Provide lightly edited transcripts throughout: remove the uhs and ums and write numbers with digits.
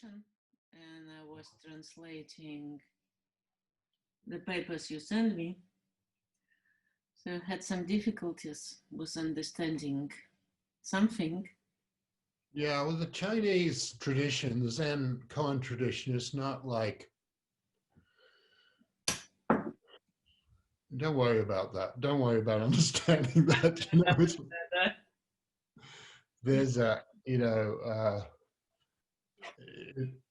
Russian, and I was translating the papers you sent me. So I had some difficulties with understanding something. Yeah, well, the Chinese tradition, the Zen koan tradition, is not like, don't worry about that. Don't worry about understanding that. You know, there's a, you know,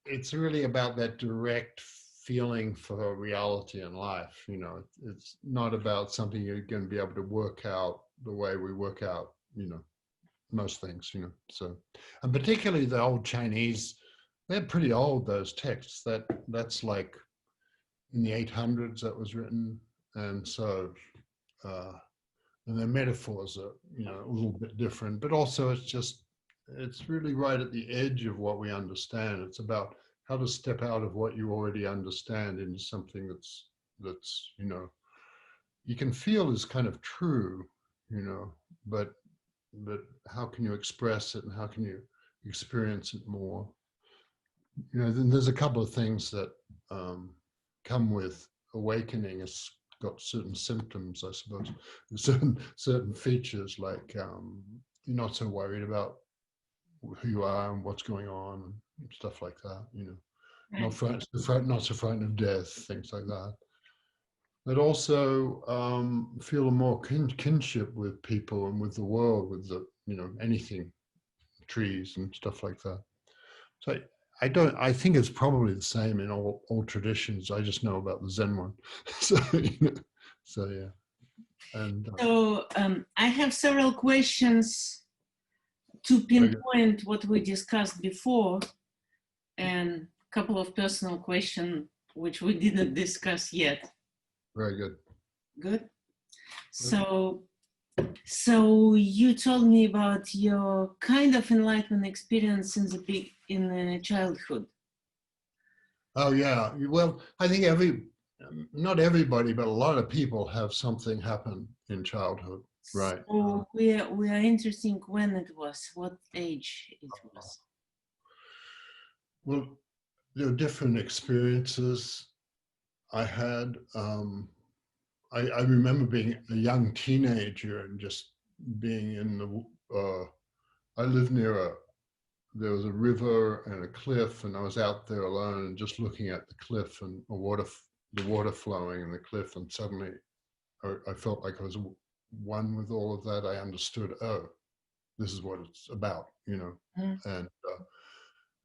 it's really about that direct feeling for reality in life. You know, it's not about something you're going to be able to work out the way we work out, you know, most things, you know. So, and particularly the old Chinese, they're pretty old, those texts. That's like in the 800s that was written. And so, and their metaphors are, you know, a little bit different, but also it's really right at the edge of what we understand. It's about how to step out of what you already understand into something that's, you know, you can feel is kind of true, you know, but how can you express it and how can you experience it more? You know, then there's a couple of things that come with awakening. It's got certain symptoms, I suppose, certain features, like you're not so worried about who you are and what's going on and stuff like that, you know. Not so frightened of death, things like that. But also feel a more kinship with people and with the world, with the, you know, anything, trees and stuff like that. So I think it's probably the same in all traditions. I just know about the Zen one. So, you know, so yeah. And so I have several questions to pinpoint what we discussed before, and a couple of personal questions which we didn't discuss yet. Very good. Good. So you told me about your kind of enlightenment experience in the childhood. Oh yeah. Well, I think not everybody, but a lot of people have something happen in childhood, right? So we are interested when it was, what age it was. Well, there are different experiences I had. I remember being a young teenager and just being in the, I lived near there was a river and a cliff, and I was out there alone and just looking at the cliff and the water flowing in the cliff, and suddenly I felt like I was one with all of that. I understood, oh, this is what it's about, you know.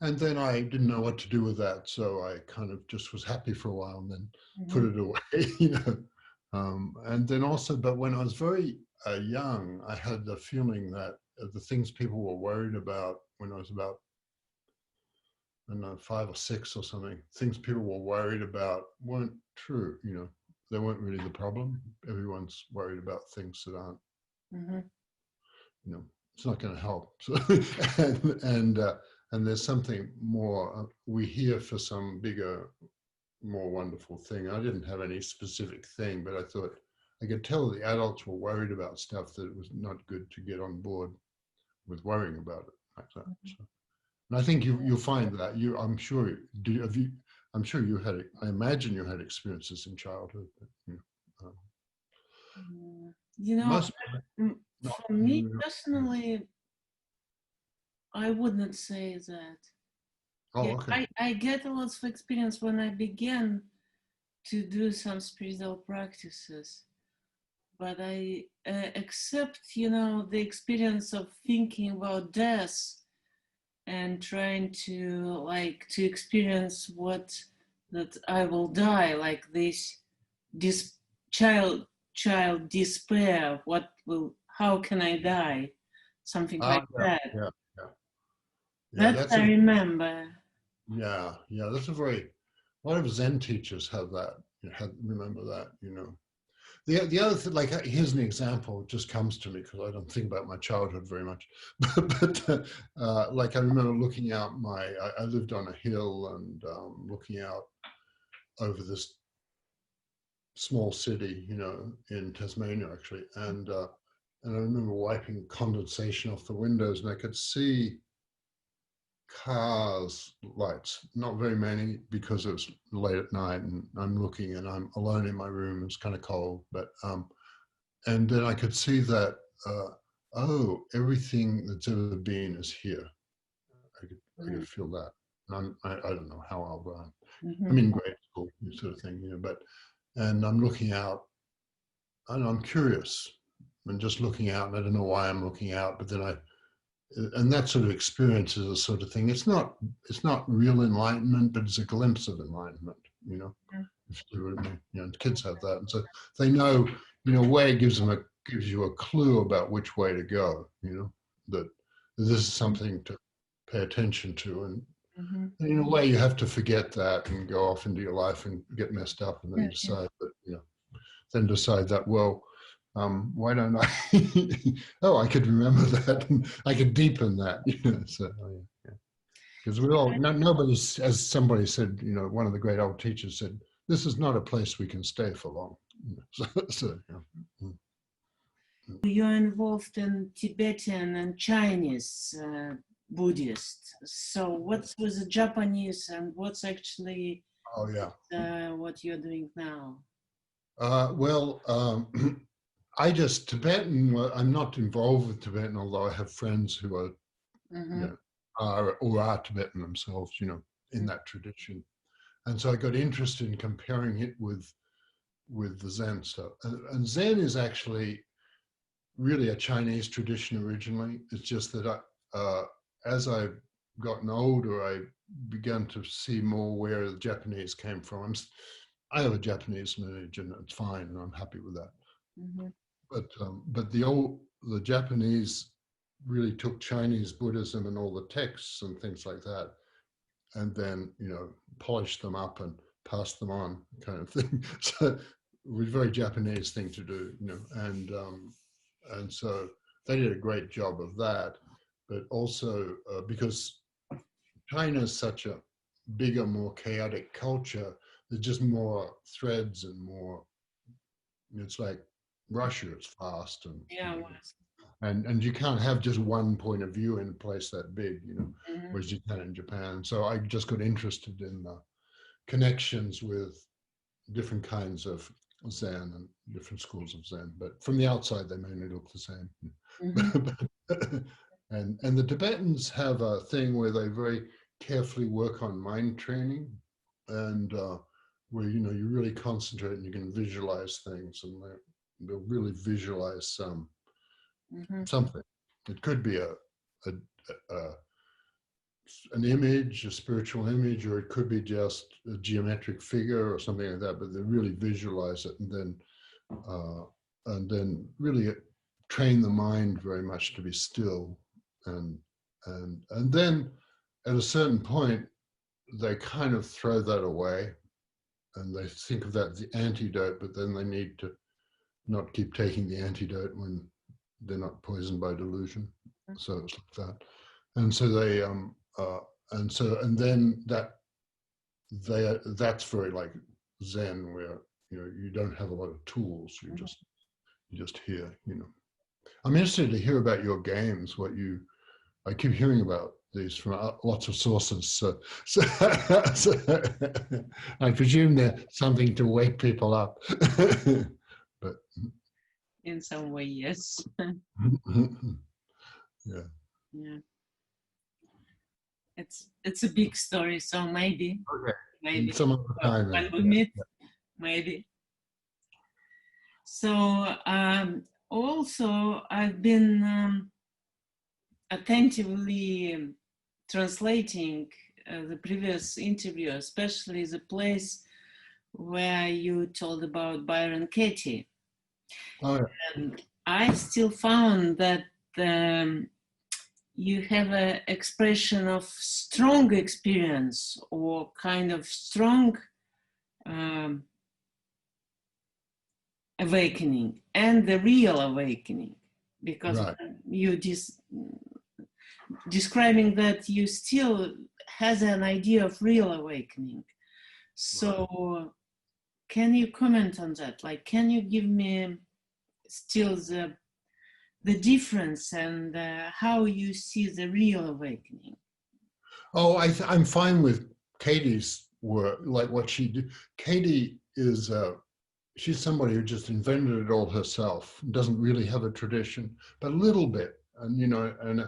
And then I didn't know what to do with that, so I kind of just was happy for a while and then put it away, you know. And then also, but when I was very young, I had the feeling that the things people were worried about when I was about, I don't know, 5 or 6 or something, things people were worried about weren't true, you know. They weren't really the problem. Everyone's worried about things that aren't, you know, it's not going to help. So, and there's something more, we're here for some bigger, more wonderful thing. I didn't have any specific thing, but I thought I could tell the adults were worried about stuff that it was not good to get on board with worrying about it like that. So, and I think you'll find that I'm sure you had, I imagine you had experiences in childhood. But, you know, for me personally, I wouldn't say that. Oh, yeah, okay. I get a lot of experience when I began to do some spiritual practices, but I accept, you know, the experience of thinking about death and trying to experience that I will die, like this child despair. How can I die? Something like that. Yeah. That I remember. Yeah, that's a lot of Zen teachers have that. Remember that, you know. The other thing, like, here's an example, it just comes to me because I don't think about my childhood very much. but like, I remember looking out I lived on a hill and looking out over this small city, you know, in Tasmania actually, and I remember wiping condensation off the windows, and I could see cars lights, not very many, because it was late at night and I'm looking and I'm alone in my room. It's kind of cold, but and then I could see that oh, everything that's ever been is here. I could feel that. And I don't know how old I'm in grade school, sort of thing, you know, and I'm looking out and I'm curious and just looking out, and I don't know why I'm looking out, but then and that sort of experience is a sort of thing. It's not real enlightenment, but it's a glimpse of enlightenment, you know. If you know, kids have that, and so they know, you know, way gives you a clue about which way to go, you know, that this is something to pay attention to, and in a way you have to forget that and go off into your life and get messed up, and then decide that, you know, then decide that, well, why don't I? Oh, I could remember that, and I could deepen that. You know, so because we all, nobody's, as somebody said, you know, one of the great old teachers said, "This is not a place we can stay for long." You know, so You're involved in Tibetan and Chinese Buddhist. So what's with the Japanese, and what's actually what you're doing now? Well, I just Tibetan. I'm not involved with Tibetan, although I have friends who are, you know, are Tibetan themselves, you know, in that tradition, and so I got interested in comparing it with the Zen stuff. And Zen is actually really a Chinese tradition originally. It's just that as I've gotten older, I began to see more where the Japanese came from. I have a Japanese lineage, and it's fine, and I'm happy with that. But the Japanese really took Chinese Buddhism and all the texts and things like that, and then, you know, polished them up and passed them on, kind of thing. So it was a very Japanese thing to do, you know, and so they did a great job of that. But also because China is such a bigger, more chaotic culture, there's just more threads and more. It's like Russia, it's fast and you can't have just one point of view in a place that big, you know, whereas you can in Japan. So I just got interested in the connections with different kinds of Zen and different schools of Zen, but from the outside they mainly look the same. And the Tibetans have a thing where they very carefully work on mind training, and where, you know, you really concentrate and you can visualize things, and they'll really visualize something. It could be an image, a spiritual image, or it could be just a geometric figure or something like that, but they really visualize it, and then really train the mind very much to be still, and then at a certain point they kind of throw that away, and they think of that as the antidote, but then they need to not keep taking the antidote when they're not poisoned by delusion. So it's like that. And so they and then that's very like Zen, where, you know, you don't have a lot of tools, you just hear, you know. I'm interested to hear about your games, I keep hearing about these from lots of sources, so I presume they're something to wake people up. But in some way, yes. Yeah. It's a big story, so maybe some other time when we meet, maybe. So also I've been attentively translating the previous interview, especially the place where you told about Byron Katie. And I still found that you have an expression of strong experience, or kind of strong awakening, and the real awakening, because you describing that you still has an idea of real awakening. So can you comment on that? Like, can you give me still the difference and how you see the real awakening? Oh, I'm fine with Katie's work, like what she did. Katie is, she's somebody who just invented it all herself, doesn't really have a tradition, but a little bit. And, you know, and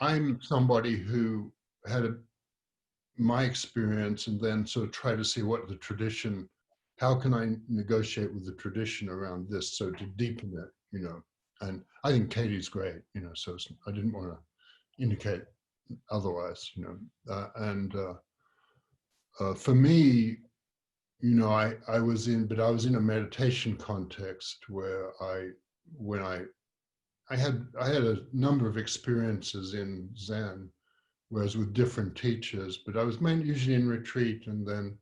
I'm somebody who had my experience and then sort of try to see what the tradition, how can I negotiate with the tradition around this, so to deepen it, you know. And I think Katie's great, you know, so I didn't want to indicate otherwise, you know. For me, you know, I was in a meditation context where I had a number of experiences in Zen, whereas with different teachers, but I was usually in retreat, and then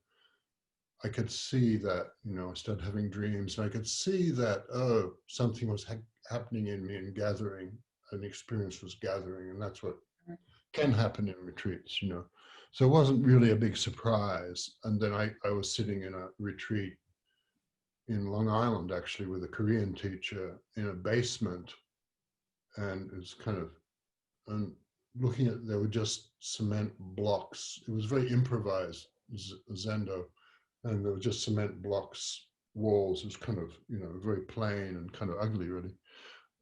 I could see that, you know, I started having dreams, and I could see that, oh, something was happening in me and gathering, an experience was gathering, and that's what can happen in retreats, you know. So it wasn't really a big surprise. And then I was sitting in a retreat in Long Island, actually, with a Korean teacher in a basement, and it was kind of, and looking at, there were just cement blocks. It was very improvised Zendo, and there were just cement blocks, walls. It was kind of, you know, very plain and kind of ugly, really.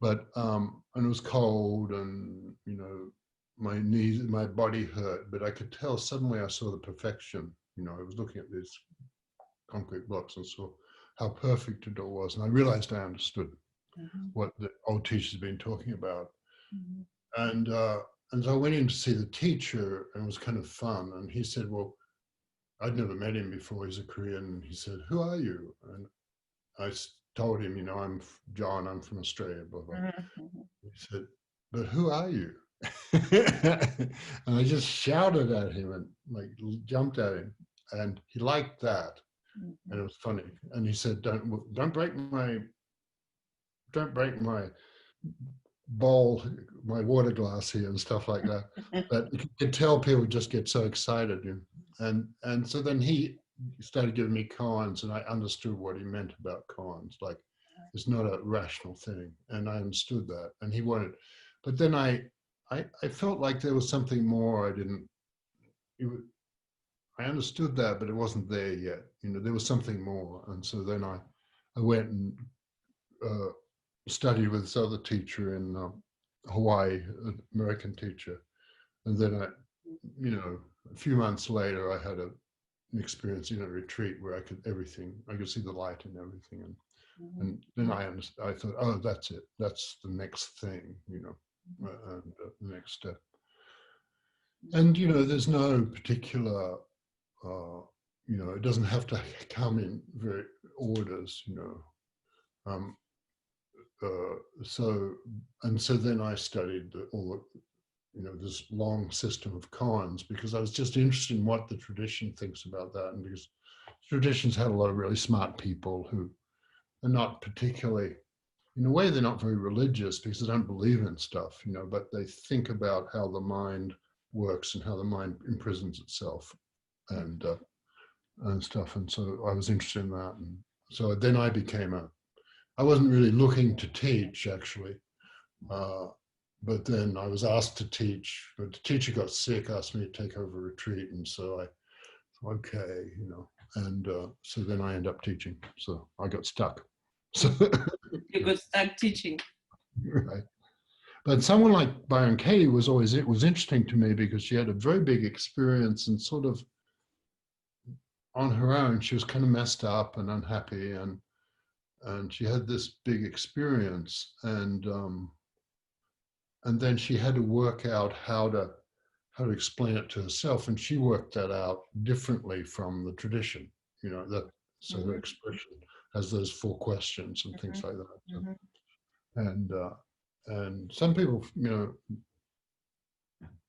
But and it was cold, and, you know, my knees, my body hurt, but I could tell suddenly I saw the perfection. You know, I was looking at these concrete blocks and saw how perfect it all was, and I realized I understood what the old teachers had been talking about. And so I went in to see the teacher, and it was kind of fun. And he said, well, I'd never met him before. He's a Korean. And he said, who are you? And I told him, you know, I'm John, I'm from Australia, blah, blah. He said, but who are you? And I just shouted at him and like jumped at him, and he liked that. And it was funny. And he said, don't break my bowl, my water glass here and stuff like that. But you could tell people just get so excited. And so then he started giving me koans, and I understood what he meant about koans. Like, it's not a rational thing. And I understood that. And he wanted, but then I felt like there was something more. I understood that, but it wasn't there yet. You know, there was something more. And so then I went and studied with this other teacher in Hawaii, an American teacher. And then you know, a few months later, I had an experience in a retreat where I could see the light in everything. And then I thought, oh, that's it. That's the next thing, you know, and the next step. And, you know, there's no particular, you know, it doesn't have to come in very orders, you know. So then I studied you know, this long system of koans, because I was just interested in what the tradition thinks about that. And because traditions had a lot of really smart people who are not particularly, in a way, they're not very religious because they don't believe in stuff, you know, but they think about how the mind works and how the mind imprisons itself and stuff. And so I was interested in that. And so then I wasn't really looking to teach, actually. But then I was asked to teach, but the teacher got sick, asked me to take over a retreat. And so okay, you know, and so then I ended up teaching. So I got stuck. So you got stuck teaching. Right. But someone like Byron Katie it was interesting to me because she had a very big experience, and sort of on her own, she was kind of messed up and unhappy, and she had this big experience, and then she had to work out how to explain it to herself, and she worked that out differently from the tradition, you know, that so her expression has those 4 questions and things like that. So, and some people, you know,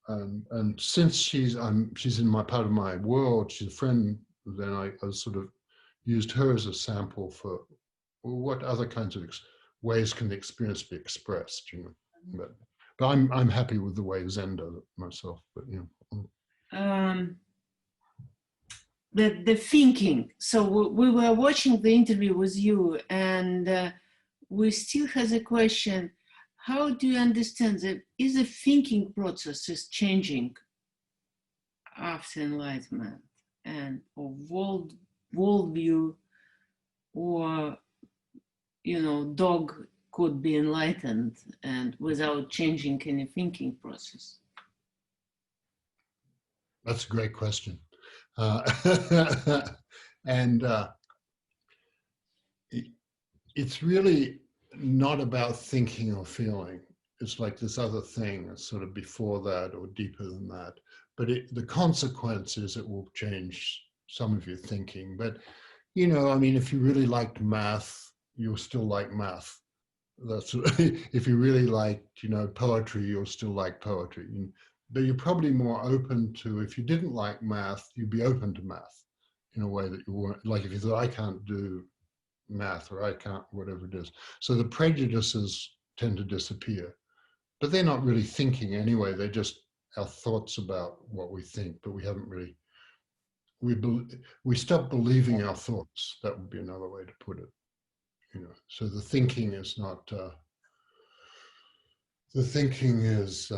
and since she's in my part of my world, she's a friend, then I sort of used her as a sample for what other kinds of ways can the experience be expressed, you know. But I'm happy with the way Zen does it myself. But you know, the thinking. So we were watching the interview with you, and we still has a question. How do you understand that is the thinking process is changing after enlightenment, and or worldview, or dog could be enlightened and without changing any thinking process? That's a great question. And it's really not about thinking or feeling. It's like this other thing that's sort of before that or deeper than that. But the consequence is it will change some of your thinking. But, I mean, if you really liked math, you'll still like math. That's if you really liked, poetry, you'll still like poetry. But you're probably more open to, if you didn't like math, you'd be open to math in a way that you weren't, like if you thought, I can't do math or I can't, whatever it is. So the prejudices tend to disappear, but they're not really thinking anyway. They're just our thoughts about what we think, but we haven't really, we stop believing our thoughts. That would be another way to put it. So the thinking is not, the thinking is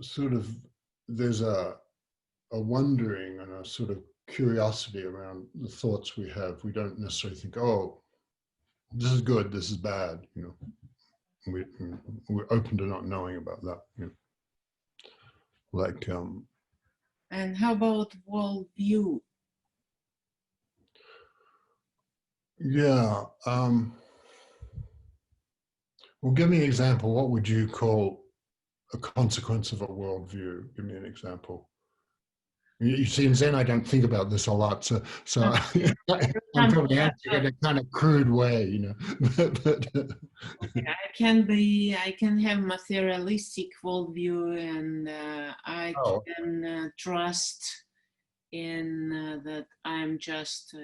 sort of, there's a wondering and a sort of curiosity around the thoughts we have. We don't necessarily think, oh, this is good, this is bad, we're open to not knowing about that. Like and how about worldview? Yeah. Well, give me an example. What would you call a consequence of a worldview? Give me an example. You see, in Zen, I don't think about this a lot, so I'm probably answering in a kind of crude way, I can have materialistic worldview, and I can trust in that I'm just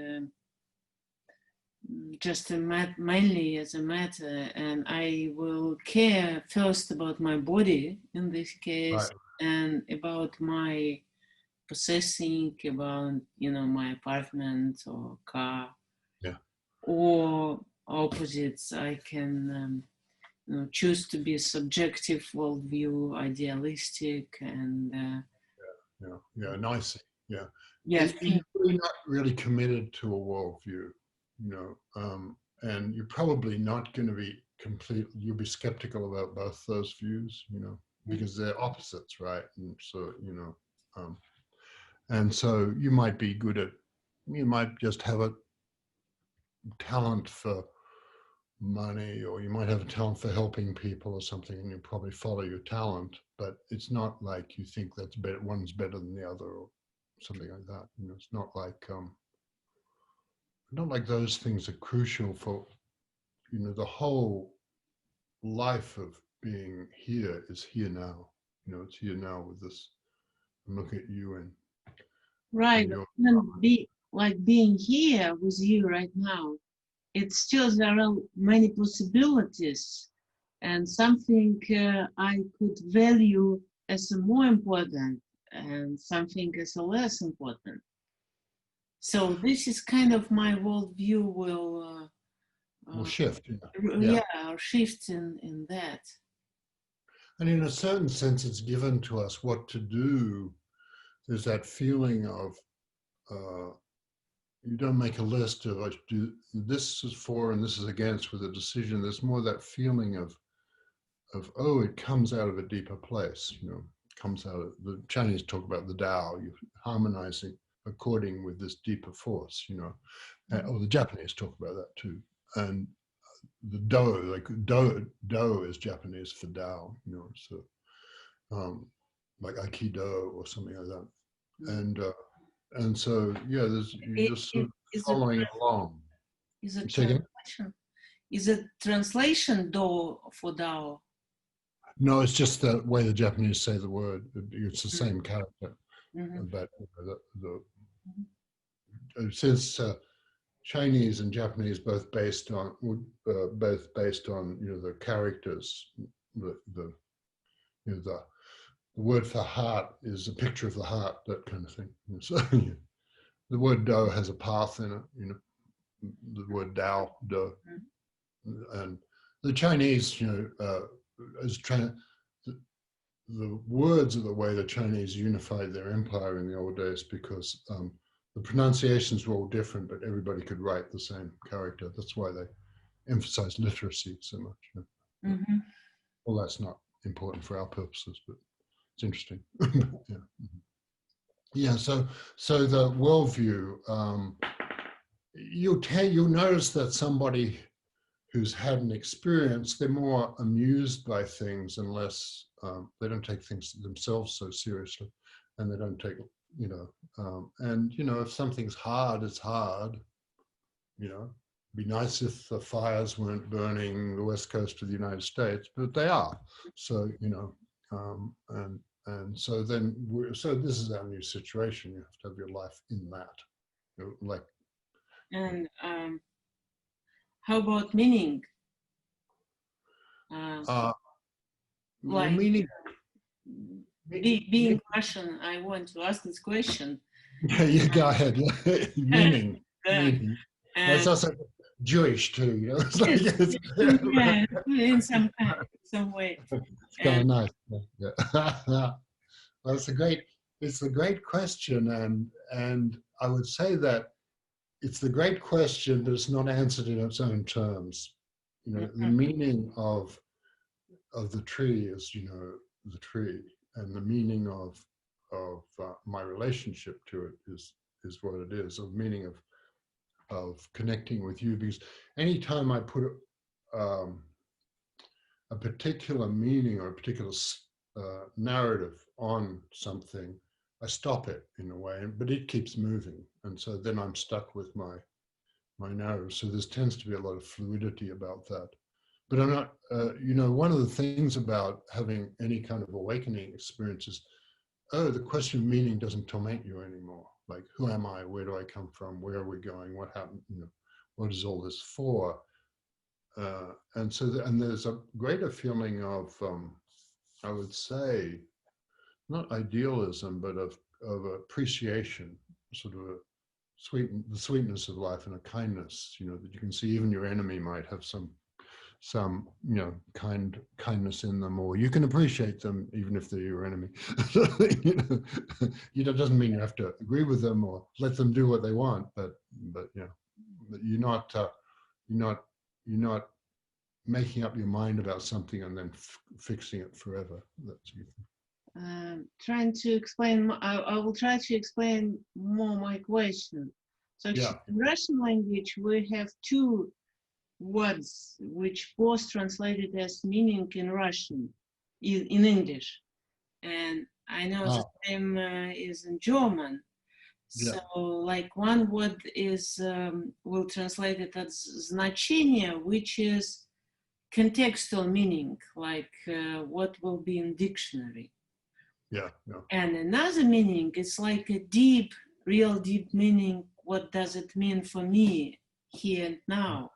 mainly as a matter, and I will care first about my body in this case, right, and about my possessing, about my apartment or car. Yeah. Or opposites, I can choose to be subjective worldview, idealistic, and yeah, nice, yeah. yes, You're really not really committed to a worldview, and you're probably not going to be you'll be skeptical about both those views, because they're opposites, right? And so, and so you might be you might just have a talent for money, or you might have a talent for helping people or something, and you probably follow your talent, but it's not like you think that's better, one's better than the other or something like that. It's not like those things are crucial for, the whole life of being here is here now. It's here now with this. I'm looking at you and right. And be like being here with you right now. It's still, there are many possibilities, and something I could value as a more important, and something as a less important. So this is kind of my worldview will shift. Or shift in that. And in a certain sense, it's given to us what to do. There's that feeling of, you don't make a list of, I do this is for and this is against with a decision. There's more that feeling of oh, it comes out of a deeper place. It comes out of, the Chinese talk about the Tao, you harmonizing according with this deeper force. Or the Japanese talk about that too. And the Do, like Do is Japanese for Tao. So like Aikido or something like that. And so, yeah, you're just sort of following along. Is it translation? Is it translation Do for Dao? No, it's just the way the Japanese say the word. It's the same character. But since Chinese and Japanese both based on the characters, the word for heart is a picture of the heart, that kind of thing. So the word Do has a path in it, the word Tao, Do. And the Chinese, the words are the way the Chinese unified their empire in the old days, because the pronunciations were all different, but everybody could write the same character. That's why they emphasize literacy so much. Mm-hmm. Well, that's not important for our purposes, but it's interesting. Yeah. Yeah. So the worldview, you'll notice that somebody who's had an experience, they're more amused by things and less, they don't take things themselves so seriously, and they don't take, and, if something's hard, it's hard, it'd be nice if the fires weren't burning the west coast of the United States, but they are. So, and so then, so this is our new situation. You have to have your life in that, like. And how about meaning? Like meaning. Being Russian, I want to ask this question. Yeah, go ahead. Meaning. Meaning. Well, it's also Jewish too, It's like, yeah, in some way. It's kind of nice. Yeah. Well, it's a great question, and I would say that it's the great question, but it's not answered in its own terms. The meaning of the tree is, the tree, and the meaning of my relationship to it is what it is. The meaning of connecting with you, because anytime I put a particular meaning or a particular narrative on something, I stop it in a way, but it keeps moving, and so then I'm stuck with my narrative. So there tends to be a lot of fluidity about that. But I'm not, one of the things about having any kind of awakening experience is, the question of meaning doesn't torment you anymore. Like, who am I? Where do I come from? Where are we going? What happened? What is all this for? And so, and there's a greater feeling of, I would say, not idealism, but of appreciation, sort of the sweetness of life and a kindness, that you can see even your enemy might have some kindness in them, or you can appreciate them even if they're your enemy. It doesn't mean you have to agree with them or let them do what they want, but you're not making up your mind about something and then fixing it forever. That's trying to explain, I will try to explain more my question. So in Russian language, we have two words which both translated as meaning in Russian, in English. And I know the same is in German. So like one word is, will translate it as значение, which is contextual meaning, like what will be in dictionary. And another meaning is like a deep, real deep meaning. What does it mean for me here and now?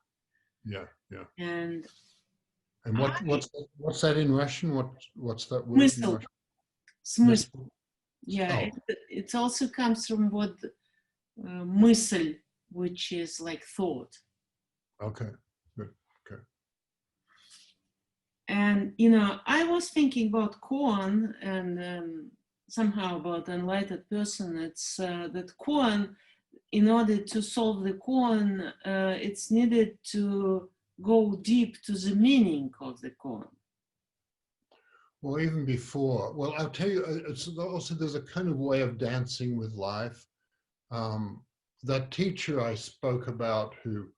And what's that in Russian? What's that word? Смысл. Yeah, it also comes from what мысль, which is like thought. Okay, good. Okay. And I was thinking about koan and somehow about enlightened person. It's that koan, in order to solve the koan, it's needed to go deep to the meaning of the koan. Well, even before, well, I'll tell you, it's also, there's a kind of way of dancing with life. That teacher I spoke about, who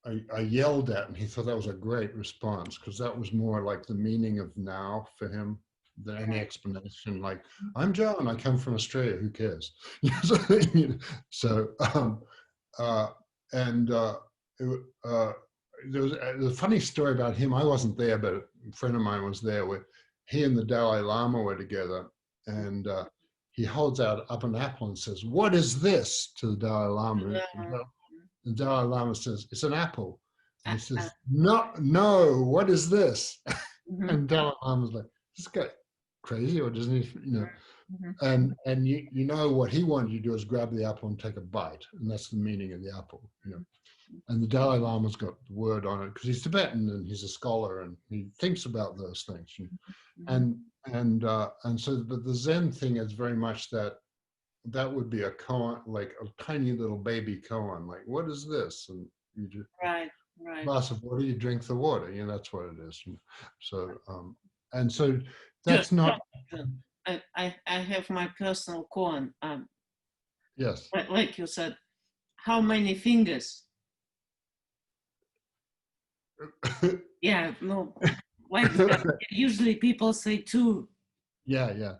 I yelled at, and he thought that was a great response, because that was more like the meaning of now for him than any explanation. Like, I'm John, I come from Australia, who cares? There was a funny story about him. I wasn't there, but a friend of mine was there, where he and the Dalai Lama were together, and he holds out up an apple and says, "What is this?" to the Dalai Lama. The Dalai Lama says, "It's an apple." And he says, no, what is this? And Dalai Lama's like, "This guy crazy, or doesn't he, And what he wanted you to do is grab the apple and take a bite, and that's the meaning of the apple, And the Dalai Lama's got the word on it because he's Tibetan and he's a scholar and he thinks about those things. And And so, but the Zen thing is very much that would be a koan, like a tiny little baby koan. Like, what is this? And you just Right. glass of water, you drink the water. You know, that's what it is. So, and so Sure, that's not. sure. I have my personal koan. Yes. Like you said, how many fingers? Yeah, no. Like usually people say two. Yeah.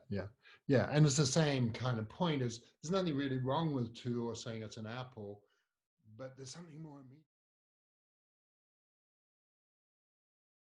And it's the same kind of point. Is there's nothing really wrong with two or saying it's an apple, but there's something more immediate.